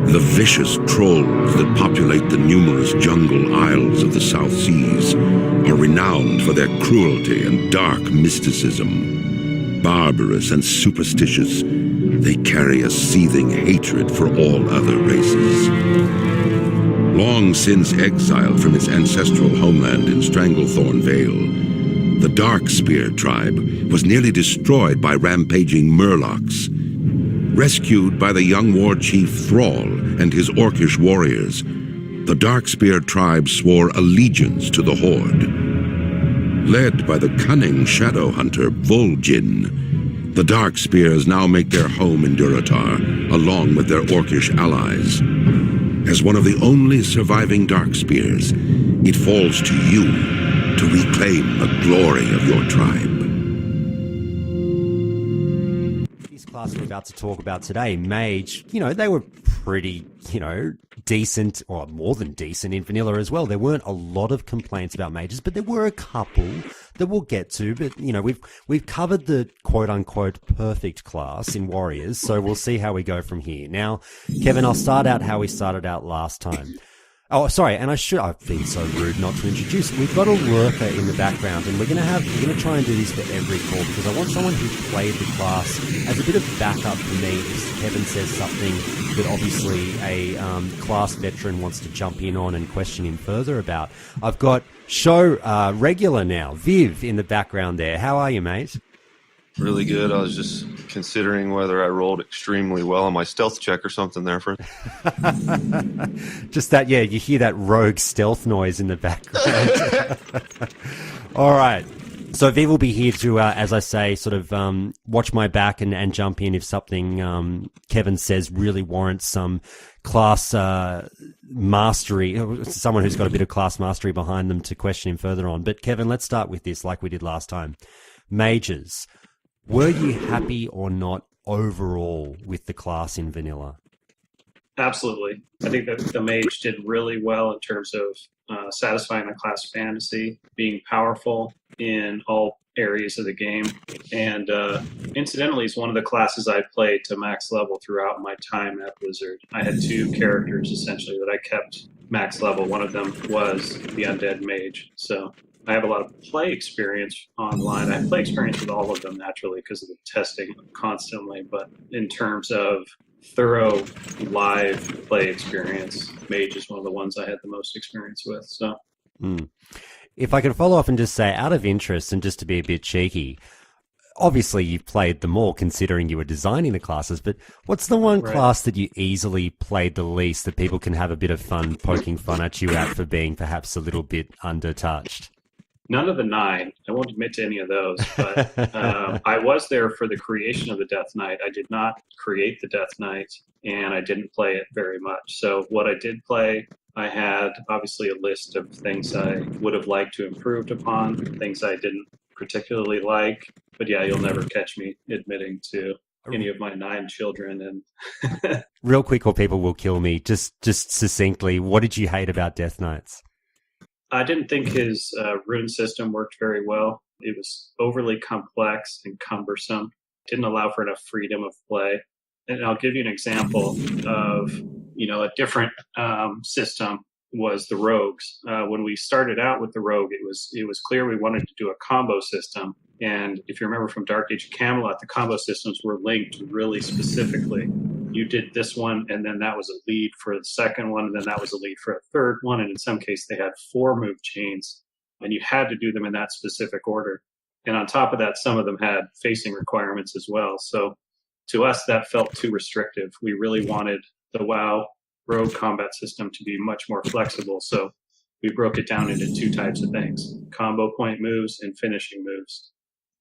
The vicious trolls that populate the numerous jungle isles of the South Seas are renowned for their cruelty and dark mysticism. Barbarous and superstitious, they carry a seething hatred for all other races. Long since exiled from its ancestral homeland in Stranglethorn Vale, the Darkspear tribe was nearly destroyed by rampaging murlocs. Rescued by the young war chief Thrall and his orcish warriors, the Darkspear tribe swore allegiance to the Horde. Led by the cunning shadow hunter Vol'jin, the Darkspears now make their home in Durotar, along with their orcish allies. As one of the only surviving Darkspears, it falls to you to reclaim the glory of your tribe. Class we're about to talk about today, Mage, they were pretty, decent, or more than decent in vanilla as well. There weren't a lot of complaints about mages, but there were a couple that we'll get to. But, we've covered the quote-unquote perfect class in Warriors, so we'll see how we go from here. Now, Kevin, I'll start out how we started out last time. Oh, sorry, and I've been so rude not to introduce. We've got a lurker in the background, and we're going to try and do this for every call, because I want someone who's played the class as a bit of backup for me if Kevin says something that obviously a class veteran wants to jump in on and question him further about. I've got show regular now, Viv, in the background there. How are you, mate? Really good. I was just considering whether I rolled extremely well on my stealth check or something there for just that, yeah, you hear that rogue stealth noise in the background. All right. So Viv will be here to, as I say, sort of watch my back and jump in if something Kevin says really warrants some class mastery, someone who's got a bit of class mastery behind them to question him further on. But Kevin, let's start with this like we did last time. Mages. Were you happy or not overall with the class in vanilla? Absolutely. I think that the mage did really well in terms of satisfying the class fantasy, being powerful in all areas of the game, and incidentally is one of the classes I played to max level throughout my time at Blizzard. I had two characters essentially that I kept max level. One of them was the Undead Mage. So I have a lot of play experience online. I have play experience with all of them naturally because of the testing constantly, but in terms of thorough live play experience, Mage is one of the ones I had the most experience with. So, If I can follow up and just say, out of interest and just to be a bit cheeky, obviously you've played them all considering you were designing the classes, but what's the one class that you easily played the least that people can have a bit of fun poking fun at you at for being perhaps a little bit undertouched? None of the 9. I won't admit to any of those, but I was there for the creation of the Death Knight. I did not create the Death Knight, and I didn't play it very much. So what I did play, I had obviously a list of things I would have liked to improved upon, things I didn't particularly like. But yeah, you'll never catch me admitting to any of my 9 children. And real quick, or people will kill me. Just succinctly, what did you hate about Death Knights? I didn't think his rune system worked very well. It was overly complex and cumbersome. Didn't allow for enough freedom of play. And I'll give you an example of, a different system was the rogues. When we started out with the rogue, it was clear we wanted to do a combo system. And if you remember from Dark Age of Camelot, the combo systems were linked really specifically. You did this one, and then that was a lead for the second one, and then that was a lead for a third one. And in some case, they had 4 move chains, and you had to do them in that specific order. And on top of that, some of them had facing requirements as well. So to us, that felt too restrictive. We really wanted the WoW rogue combat system to be much more flexible. So we broke it down into 2 types of things: combo point moves and finishing moves.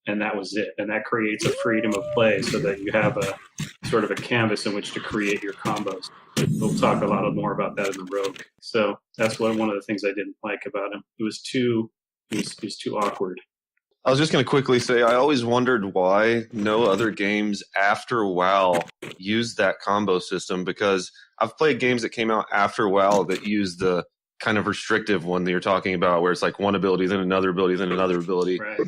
And that was it. And that creates a freedom of play so that you have a sort of a canvas in which to create your combos. We'll talk a lot more about that in the rogue. So that's one of the things I didn't like about him. It was too awkward. I was just going to quickly say, I always wondered why no other games after WoW used that combo system, because I've played games that came out after WoW that used the kind of restrictive one that you're talking about, where it's like one ability, then another ability, then another ability. Right.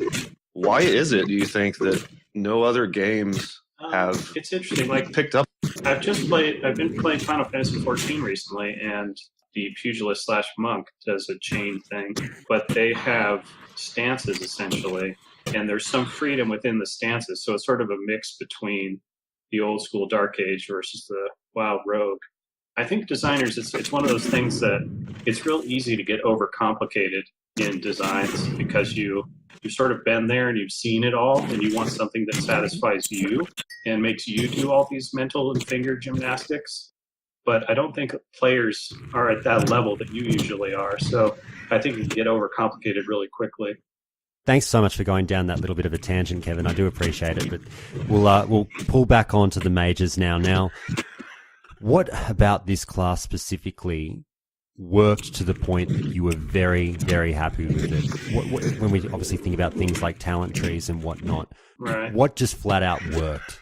Why is it, do you think, that no other games have it's interesting. Like picked up? I I've been playing Final Fantasy 14 recently, and the pugilist slash monk does a chain thing, but they have stances essentially, and there's some freedom within the stances. So it's sort of a mix between the old school Dark Age versus the wild rogue. I think designers, it's one of those things that it's real easy to get overcomplicated in designs because you've sort of been there and you've seen it all, and you want something that satisfies you and makes you do all these mental and finger gymnastics. But I don't think players are at that level that you usually are. So I think you can get overcomplicated really quickly. Thanks so much for going down that little bit of a tangent, Kevin. I do appreciate it. But we'll pull back onto the mages now. Now, what about this class specifically worked to the point that you were very, very happy with it? When we obviously think about things like talent trees and whatnot, right? What just flat out worked?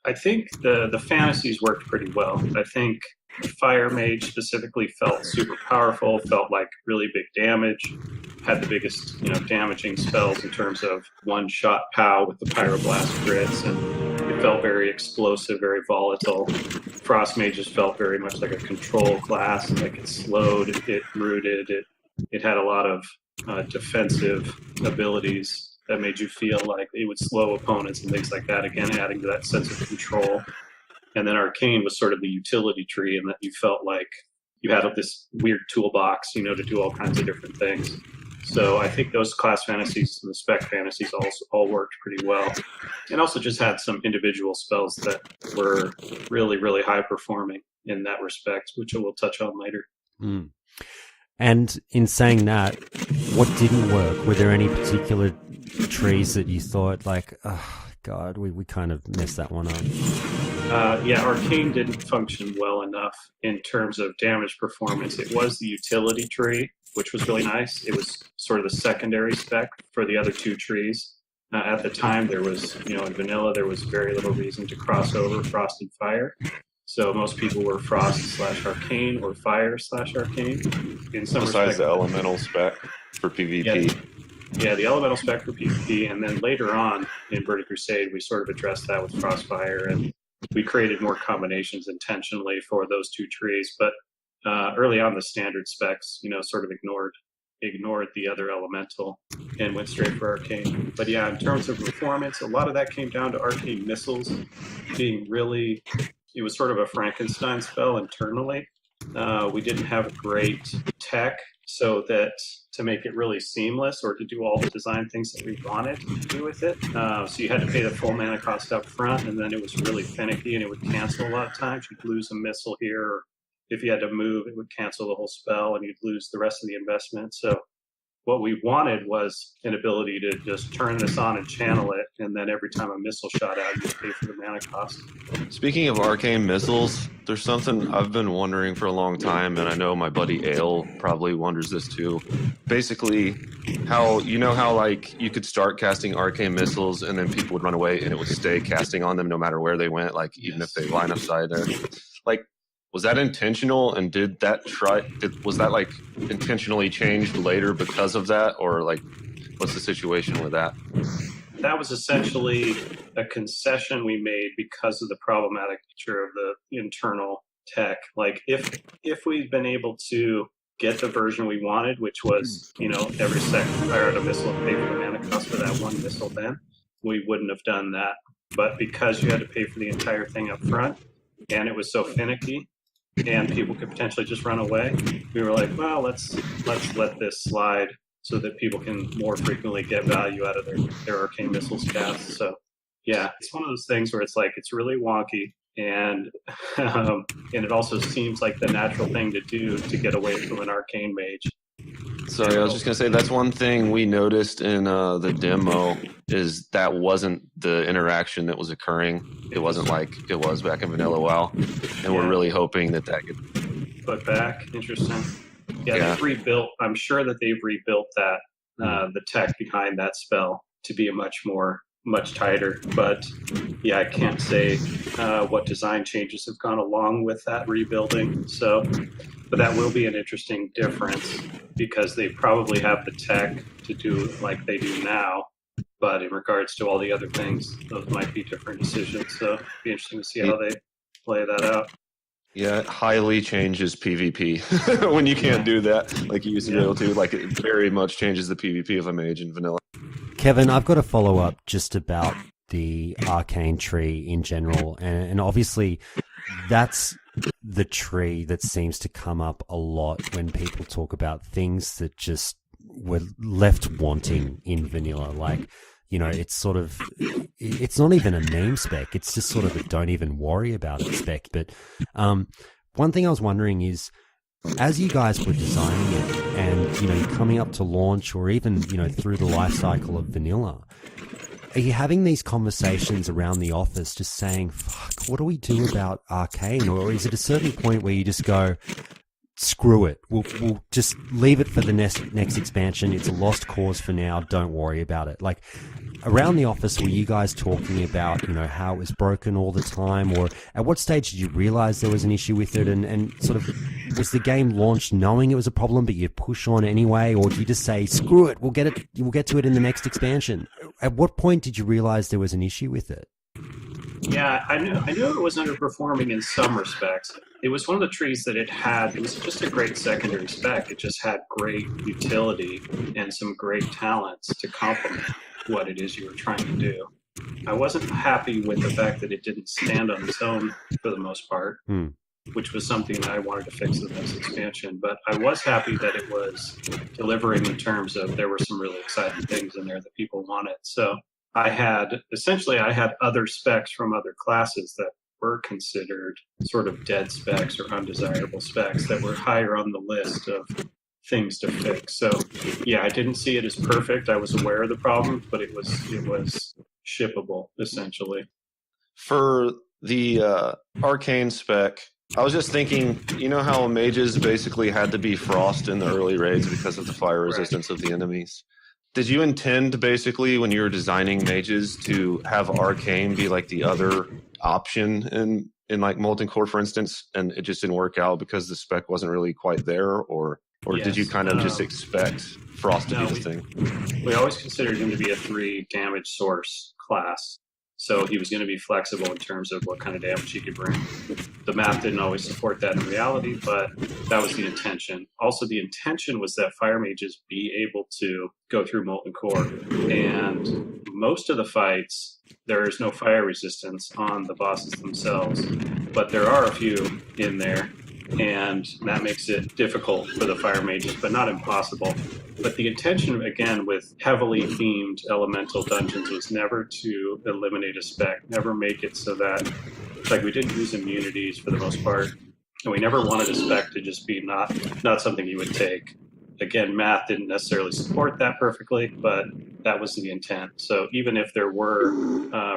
I think the fantasies worked pretty well. I think Fire Mage specifically felt super powerful, felt like really big damage, had the biggest, damaging spells in terms of one-shot POW with the Pyroblast crits, and it felt very explosive, very volatile. Frost Mages felt very much like a control class, like it slowed, it rooted, it had a lot of defensive abilities that made you feel like it would slow opponents and things like that, again, adding to that sense of control. And then Arcane was sort of the utility tree, in that you felt like you had this weird toolbox, to do all kinds of different things. So I think those class fantasies and the spec fantasies also all worked pretty well. And also just had some individual spells that were really, really high performing in that respect, which we'll touch on later. Mm. And in saying that, what didn't work? Were there any particular trees that you thought like, oh God, we kind of messed that one up? Yeah, Arcane didn't function well enough in terms of damage performance. It was the utility tree, which was really nice. It was sort of the secondary spec for the other two trees. At the time, there was, in vanilla, there was very little reason to cross over Frost and Fire. So most people were Frost/Arcane or Fire/Arcane. In some Besides the elemental spec for PvP. Yeah, the elemental spec for PvP, and then later on in Burning Crusade, we sort of addressed that with Frostfire, and we created more combinations intentionally for those two trees. But early on, the standard specs, sort of ignored the other elemental and went straight for Arcane. But yeah, in terms of performance, a lot of that came down to Arcane missiles being really, it was sort of a Frankenstein spell internally. We didn't have a great tech, so that to make it really seamless or to do all the design things that we wanted to do with it. So you had to pay the full mana cost up front, and then it was really finicky and it would cancel a lot of times. You'd lose a missile here, or if you had to move, it would cancel the whole spell and you'd lose the rest of the investment. So what we wanted was an ability to just turn this on and channel it, and then every time a missile shot out, you pay for the mana cost. Speaking of arcane missiles, there's something I've been wondering for a long time, and I know my buddy Ale probably wonders this too. Basically, how like you could start casting arcane missiles and then people would run away and it would stay casting on them no matter where they went, like even if they line of sight there. Like, was that intentional, and was that like intentionally changed later because of that, or like what's the situation with that? That was essentially a concession we made because of the problematic nature of the internal tech. Like if we'd been able to get the version we wanted, which was, every second fire out a missile and pay for the mana cost for that one missile, then we wouldn't have done that. But because you had to pay for the entire thing up front, and it was so finicky, and people could potentially just run away, we were like, well, let's let this slide so that people can more frequently get value out of their arcane missiles cast. So yeah, it's one of those things where it's like, it's really wonky, and it also seems like the natural thing to do to get away from an arcane mage. Sorry, I was just going to say, that's one thing we noticed in the demo, is that wasn't the interaction that was occurring. It wasn't like it was back in Vanilla WoW, and we're really hoping that could put back. Interesting. Yeah, they've rebuilt. I'm sure that they've rebuilt that, the tech behind that spell to be much tighter. But yeah, I can't say what design changes have gone along with that rebuilding. So, but that will be an interesting difference, because they probably have the tech to do it like they do now. But in regards to all the other things, those might be different decisions. So it'd be interesting to see how they play that out. Yeah, it highly changes PvP when you can't do that like you used to be able to. Like, it very much changes the PvP of a mage in vanilla. Kevin, I've got a follow up just about the arcane tree in general, and obviously that's the tree that seems to come up a lot when people talk about things that just were left wanting in vanilla. Like, you know, it's sort of, it's not even a meme spec. It's just sort of a don't even worry about it spec. But one thing I was wondering is, as you guys were designing it and, you know, coming up to launch or even, you know, through the life cycle of vanilla, are you having these conversations around the office just saying, fuck, what do we do about arcane? Or is it a certain point where you just go, screw it, we'll just leave it for the next expansion. It's a lost cause for now. Don't worry about it. Like, around the office, were you guys talking about, you know, how it was broken all the time, or at what stage did you realize there was an issue with it, and sort of was the game launched knowing it was a problem but you'd push on anyway, or did you just say, screw it, we'll get to it in the next expansion? At what point did you realize there was an issue with it? Yeah, I knew it was underperforming in some respects. It was one of the trees that it was just a great secondary spec. It just had great utility and some great talents to complement what it is you were trying to do. I wasn't happy with the fact that it didn't stand on its own for the most part, which was something that I wanted to fix in this expansion. But I was happy that it was delivering in terms of there were some really exciting things in there that people wanted. So I had other specs from other classes that were considered sort of dead specs or undesirable specs that were higher on the list of things to fix. So yeah, I didn't see it as perfect. I was aware of the problem, but it was shippable essentially. For the arcane spec, I was just thinking, you know how mages basically had to be frost in the early raids because of the fire resistance of the enemies? Did you intend basically when you were designing mages to have arcane be like the other option in like Molten Core, for instance, and it just didn't work out because the spec wasn't really quite there, or Yes, did you kind of just expect frost to be the thing? We always considered him to be a 3 damage source class. So he was going to be flexible in terms of what kind of damage he could bring. The math didn't always support that in reality, but that was the intention. Also, the intention was that fire mages be able to go through Molten Core. And most of the fights, there is no fire resistance on the bosses themselves, but there are a few in there. And that makes it difficult for the fire mages, but not impossible. But the intention, again, with heavily themed elemental dungeons was never to eliminate a spec, never make it so that, like, we didn't use immunities for the most part, and we never wanted a spec to just be not something you would take. Again, math didn't necessarily support that perfectly, but that was the intent. So even if there were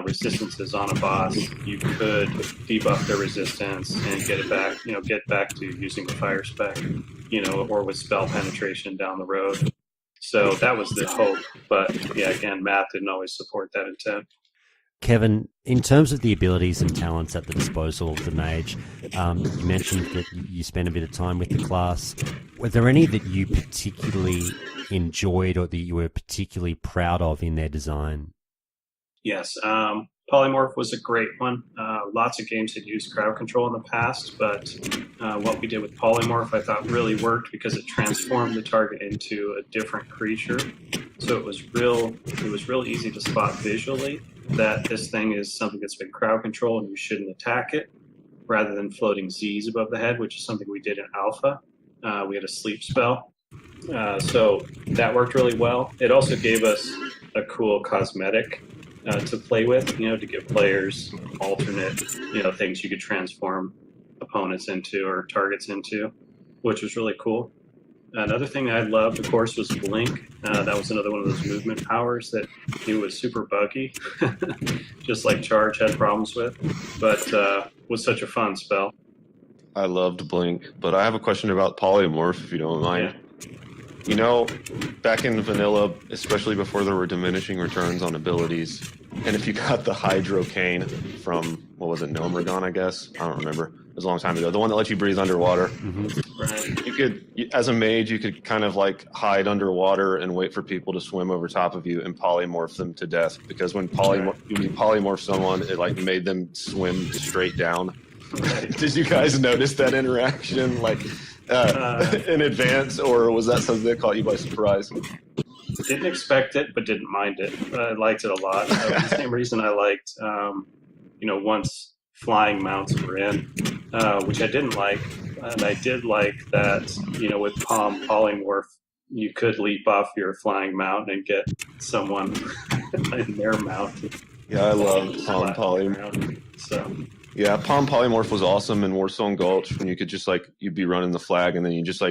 resistances on a boss, you could debuff the resistance and get back to using the fire spec, or with spell penetration down the road. So that was the hope. But yeah, again, math didn't always support that intent. Kevin, in terms of the abilities and talents at the disposal of the mage, you mentioned that you spent a bit of time with the class. Were there any that you particularly enjoyed or that you were particularly proud of in their design? Yes. Polymorph was a great one. Lots of games had used crowd control in the past, but what we did with Polymorph I thought really worked because it transformed the target into a different creature. So it was real easy to spot visually that this thing is something that's been crowd controlled and you shouldn't attack it, rather than floating Z's above the head, which is something we did in Alpha. We had a sleep spell. So that worked really well. It also gave us a cool cosmetic to play with, to give players alternate, things you could transform opponents into or targets into, which was really cool. Another thing I loved, of course, was Blink. That was another one of those movement powers that it was super buggy, just like Charge had problems with, but was such a fun spell. I loved Blink, but I have a question about Polymorph, if you don't mind. Yeah. Back in vanilla, especially before there were diminishing returns on abilities, and if you got the Hydrocane from, Nomergon, I guess? I don't remember. It was a long time ago. The one that lets you breathe underwater. Mm-hmm. Right. You could, as a mage, you could kind of like hide underwater and wait for people to swim over top of you and polymorph them to death. Because when you polymorph someone, it like made them swim straight down. Right. Did you guys notice that interaction in advance, or was that something that caught you by surprise? Didn't expect it, but didn't mind it. I liked it a lot. The same reason I liked, once flying mounts were in, which I didn't like. And I did like that, with Palm Polymorph, you could leap off your flying mount and get someone in their mount. Yeah, I love Palm Polymorph. So. Yeah, Palm Polymorph was awesome in Warstone Gulch when you could just you'd be running the flag and then you just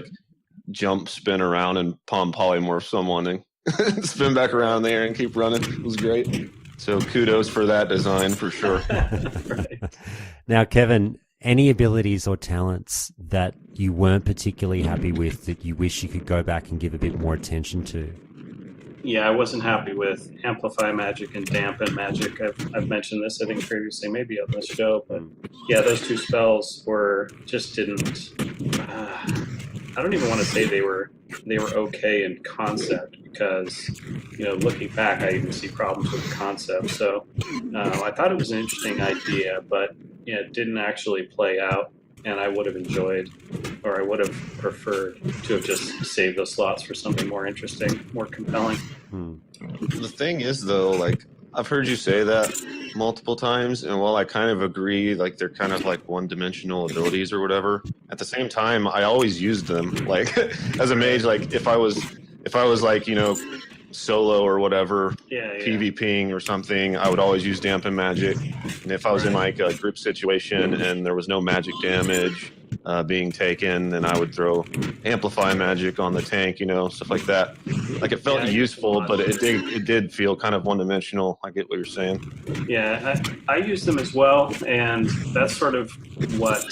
jump, spin around and Palm Polymorph someone and spin back around there and keep running. It was great. So kudos for that design for sure. Right. Now, Kevin, any abilities or talents that you weren't particularly happy with that you wish you could go back and give a bit more attention to? Yeah, I wasn't happy with Amplify Magic and Dampen Magic. I've mentioned this, I think, previously, maybe on this show. But yeah, those two spells just didn't... I don't even want to say they were okay in concept because, looking back, I even see problems with the concept. So I thought it was an interesting idea, but it didn't actually play out. And I would have enjoyed, or I would have preferred to have just saved those slots for something more interesting, more compelling. The thing is, though, I've heard you say that multiple times, and while I kind of agree, they're kind of one-dimensional abilities or whatever, at the same time, I always used them. As a mage, if I was solo or whatever, PvPing or something, I would always use Dampen Magic. And if I was in a group situation and there was no magic damage being taken, then I would throw Amplify Magic on the tank, stuff like that. It felt useful, but it did feel kind of one-dimensional. I get what you're saying. Yeah, I use them as well, and that's sort of what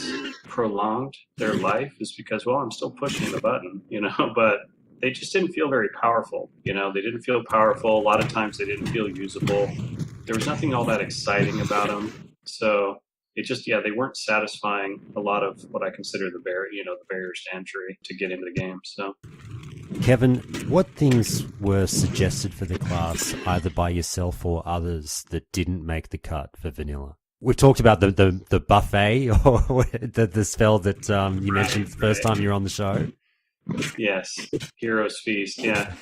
prolonged their life is because, I'm still pushing the button, but they just didn't feel very powerful. They didn't feel powerful. A lot of times they didn't feel usable. There was nothing all that exciting about them. So it just, they weren't satisfying a lot of what I consider the barriers to entry to get into the game. So, Kevin, what things were suggested for the class either by yourself or others that didn't make the cut for vanilla? We've talked about the buffet or the spell that you mentioned the first time you were on the show. Yes, Hero's Feast, yeah.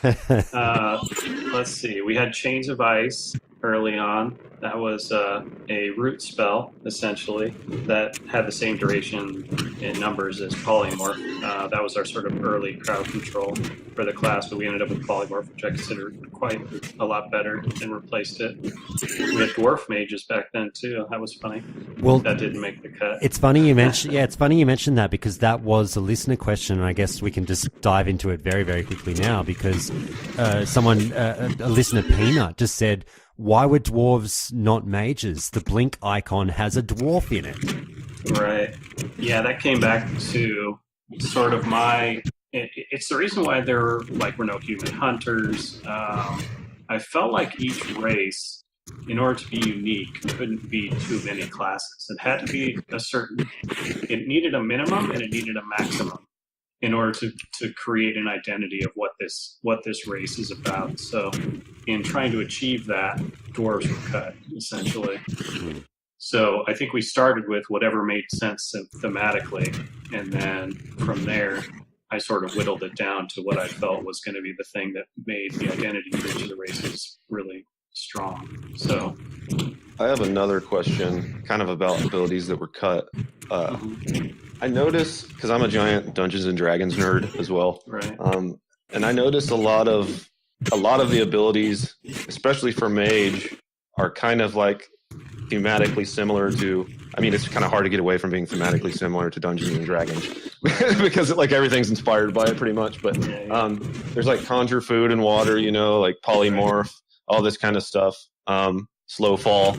Let's see, we had Chains of Ice early on. That was a root spell, essentially, that had the same duration in numbers as Polymorph. That was our sort of early crowd control for the class, but we ended up with Polymorph, which I considered quite a lot better, and replaced it. We had Dwarf Mages back then, too. That was funny. Well, that didn't make the cut. It's funny you mentioned that because that was a listener question, and I guess we can just dive into it very, very quickly now because a listener, Peanut, just said, why were dwarves not mages? The blink icon has a dwarf in it. Right. Yeah, that came back to sort of it's the reason why there were no human hunters. I felt like each race, in order to be unique, couldn't be too many classes. It had to be it needed a minimum and it needed a maximum in order to create an identity of what this race is about. So in trying to achieve that, dwarves were cut, essentially. So I think we started with whatever made sense thematically, and then from there, I sort of whittled it down to what I felt was going to be the thing that made the identity of each of the races really strong. So I have another question kind of about abilities that were cut. I noticed, because I'm a giant Dungeons and Dragons nerd as well, right. And I noticed a lot of the abilities, especially for Mage, are kind of thematically similar to. I mean, it's kind of hard to get away from being thematically similar to Dungeons and Dragons because everything's inspired by it pretty much. But there's conjure food and water, polymorph, all this kind of stuff. Slow fall.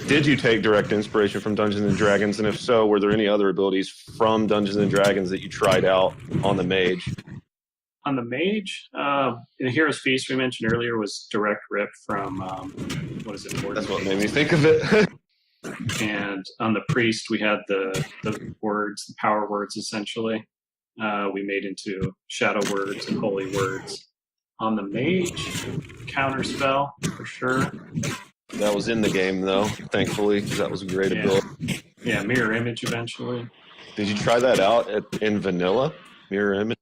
Did you take direct inspiration from Dungeons and Dragons? And if so, were there any other abilities from Dungeons and Dragons that you tried out on the Mage? On the Mage, in Hero's Feast we mentioned earlier was direct rip from what is it? That's what made me think of it. And on the Priest we had the words, the power words essentially. We made into shadow words and holy words. On the Mage, counter spell for sure. That was in the game though, thankfully, because that was a great ability. Yeah, mirror image eventually. Did you try that out in vanilla? Mirror image?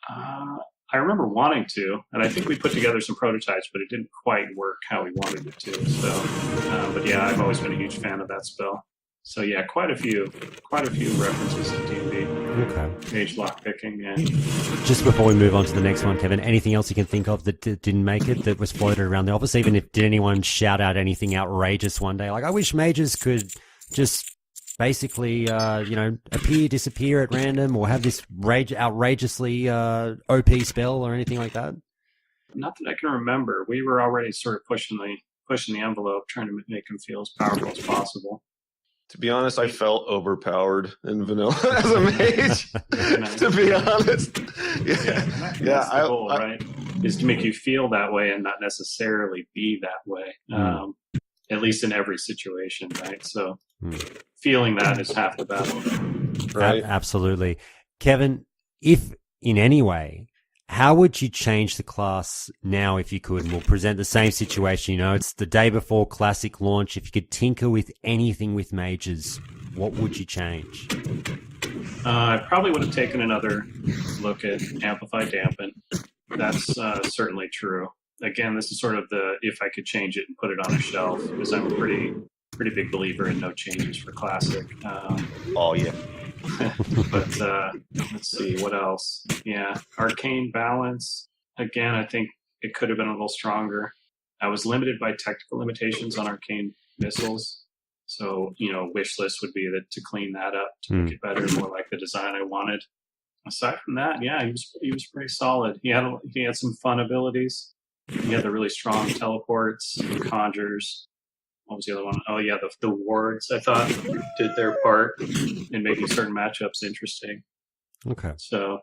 I remember wanting to, and I think we put together some prototypes, but it didn't quite work how we wanted it to. So, but yeah, I've always been a huge fan of that spell. So yeah, quite a few references to D&D. Okay. Mage lockpicking, yeah. Just before we move on to the next one, Kevin, anything else you can think of that didn't make it, that was floated around the office? Even if, did anyone shout out anything outrageous one day? Like, I wish mages could just basically, appear, disappear at random, or have this outrageously OP spell or anything like that? Not that I can remember. We were already sort of pushing the envelope, trying to make them feel as powerful as possible. To be honest, I felt overpowered in vanilla as a mage. To be honest, That's the goal, right? Is to make you feel that way and not necessarily be that way. At least in every situation, right? So feeling that is half the battle. Right? Absolutely. Kevin, if in any way, how would you change the class now if you could? And we'll present the same situation. You know, it's the day before Classic launch. If you could tinker with anything with mages, what would you change? I probably would have taken another look at Amplify Dampen. That's certainly true. Again, this is sort of the if I could change it and put it on a shelf, because I'm a pretty big believer in no changes for Classic. Oh yeah. But let's see what else. Yeah, Arcane Balance. Again, I think it could have been a little stronger. I was limited by technical limitations on Arcane Missiles, so wish list would be to clean that up to make it better, more like the design I wanted. Aside from that, yeah, he was pretty solid. He had some fun abilities. He had the really strong teleports, conjures. What was the other one? Oh yeah, the wards, I thought, did their part in making certain matchups interesting. Okay. So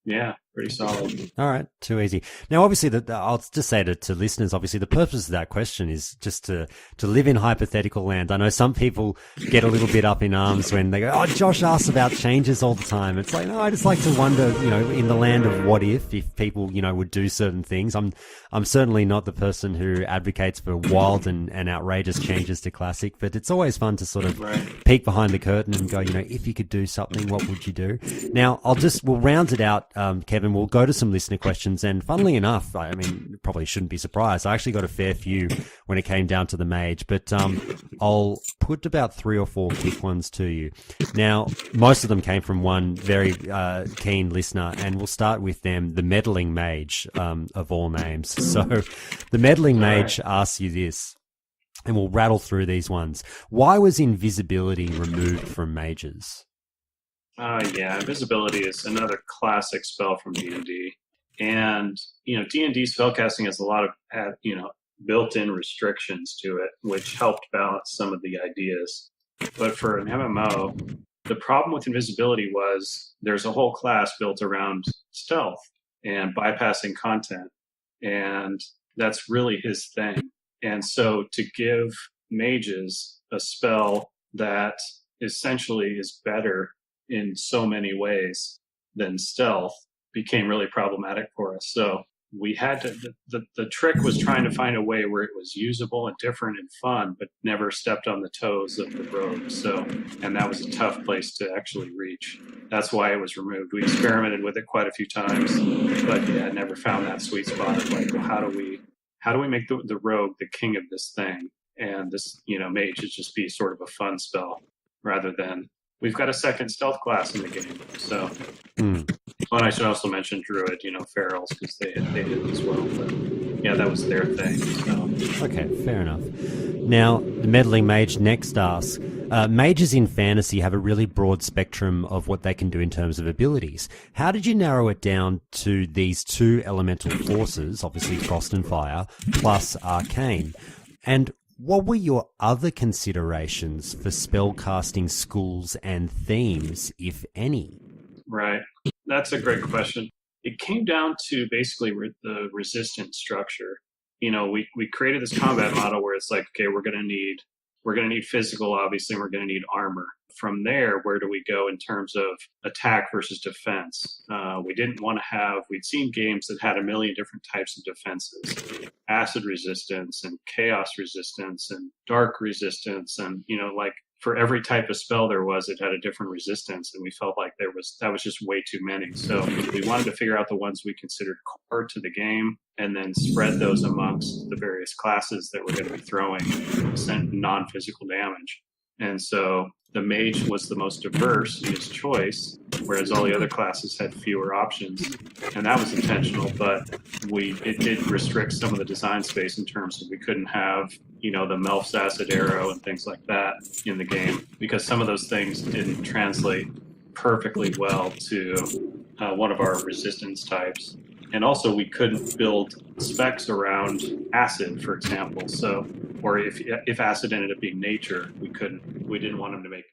yeah, pretty solid. All right, too easy. Now, obviously, I'll just say to listeners, obviously, the purpose of that question is just to live in hypothetical land. I know some people get a little bit up in arms when they go, "Oh, Josh asks about changes all the time." It's like, no, I just like to wonder, in the land of what if people, would do certain things. I'm certainly not the person who advocates for wild and outrageous changes to Classic, but it's always fun to sort of peek behind the curtain and go, if you could do something, what would you do? Now, we'll round it out, Kevin. We'll go to some listener questions, and funnily enough, I mean, probably shouldn't be surprised, I actually got a fair few when it came down to the Mage, but I'll put about 3 or 4 quick ones to you. Now, most of them came from one very keen listener, and we'll start with them, the Meddling Mage, of all names. So the Meddling Mage asks you this, and we'll rattle through these ones. Why was invisibility removed from mages? Yeah, invisibility is another classic spell from D&D. And, D&D spellcasting has a lot of, built-in restrictions to it, which helped balance some of the ideas. But for an MMO, the problem with invisibility was there's a whole class built around stealth and bypassing content. And that's really his thing. And so to give mages a spell that essentially is better in so many ways than stealth became really problematic for us. So we had to, the trick was trying to find a way where it was usable and different and fun, but never stepped on the toes of the rogue. So, and that was a tough place to actually reach. That's why it was removed. We experimented with it quite a few times, but yeah, never found that sweet spot of like, well, how do we make the rogue the king of this thing? And this, mage should just be sort of a fun spell rather than we've got a second stealth class in the game. So, and I should also mention Druid, Ferals, because they did it as well. But yeah, that was their thing. So. Okay, fair enough. Now, the Meddling Mage next asks, mages in fantasy have a really broad spectrum of what they can do in terms of abilities. How did you narrow it down to these 2 elemental forces, obviously frost and fire, plus arcane? And what were your other considerations for spellcasting schools and themes, if any? Right. That's a great question. It came down to basically the resistance structure. We created this combat model where it's like, okay, we're going to need physical, obviously, and we're going to need armor. From there, where do we go in terms of attack versus defense? We'd seen games that had a million different types of defenses, acid resistance and chaos resistance and dark resistance. And, for every type of spell there was, it had a different resistance, and we felt like that was just way too many. So we wanted to figure out the ones we considered core to the game, and then spread those amongst the various classes that we're going to be throwing non-physical damage. And so the mage was the most diverse in its choice, whereas all the other classes had fewer options. And that was intentional, but it did restrict some of the design space in terms of we couldn't have, the Melf's acid arrow and things like that in the game, because some of those things didn't translate perfectly well to one of our resistance types. And also we couldn't build specs around acid, for example. So, or if acid ended up being nature, we didn't want them to make